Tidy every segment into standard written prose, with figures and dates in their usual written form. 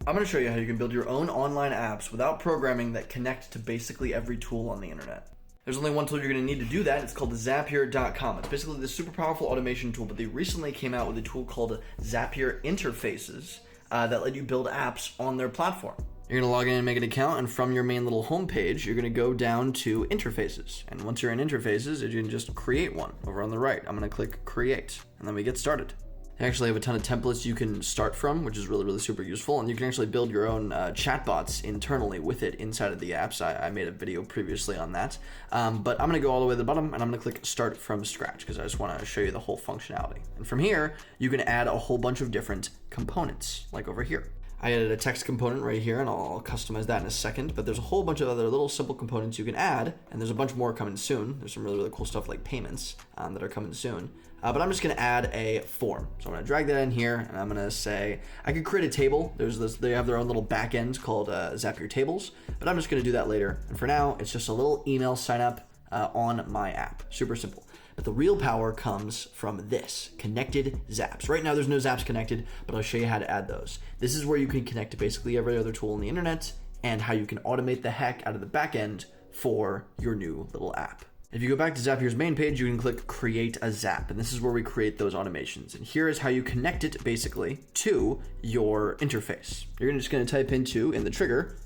I'm going to show you how you can build your own online apps without programming that connect to basically every tool on the internet. There's only one tool you're going to need to do that. It's called Zapier.com. It's basically this super powerful automation tool, but they recently came out with a tool called Zapier Interfaces that let you build apps on their platform. You're going to log in and make an account, and from your main little homepage, you're going to go down to Interfaces. And once you're in Interfaces, you can just create one over on the right. I'm going to click Create, and then we get started. They actually have a ton of templates you can start from, which is really super useful. And you can actually build your own chatbots internally with it inside of the apps. I made a video previously on that. But I'm going to go all the way to the bottom, and I'm going to click Start from Scratch because I just want to show you the whole functionality. And from here, you can add a whole bunch of different components, like over here. I added a text component right here, and I'll customize that in a second, but there's a whole bunch of other little simple components you can add, and there's a bunch more coming soon. There's some really cool stuff like payments that are coming soon. But I'm just going to add a form. So I'm going to drag that in here, and I'm going to say, I could create a table. They have their own little back end called Zapier Tables, but I'm just going to do that later. And for now, it's just a little email sign up on my app. Super simple. But the real power comes from this, connected zaps. Right now, there's no zaps connected, but I'll show you how to add those. This is where you can connect to basically every other tool on the internet and how you can automate the heck out of the back end for your new little app. If you go back to Zapier's main page, you can click Create a Zap, and this is where we create those automations. And here is how you connect it basically to your interface. You're just going to type in the trigger,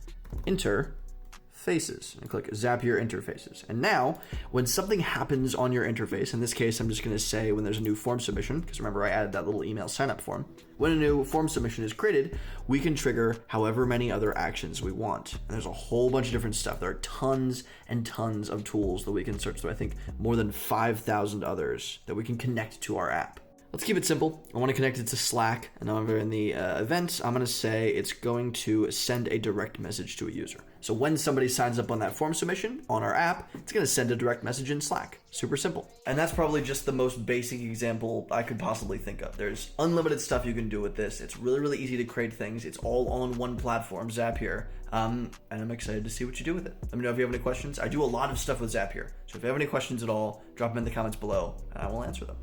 Interfaces, and click Zapier Interfaces. And now, when something happens on your interface, in this case, I'm just going to say when there's a new form submission, because remember I added that little email sign-up form. When a new form submission is created, we can trigger however many other actions we want. And there's a whole bunch of different stuff. There are tons and tons of tools that we can search through. I think more than 5,000 others that we can connect to our app. Let's keep it simple. I want to connect it to Slack, and over in the events, I'm going to say it's going to send a direct message to a user. So when somebody signs up on that form submission on our app, it's going to send a direct message in Slack. Super simple. And that's probably just the most basic example I could possibly think of. There's unlimited stuff you can do with this. It's really easy to create things. It's all on one platform, Zapier. And I'm excited to see what you do with it. Let me know if you have any questions. I do a lot of stuff with Zapier. So if you have any questions at all, drop them in the comments below, and I will answer them.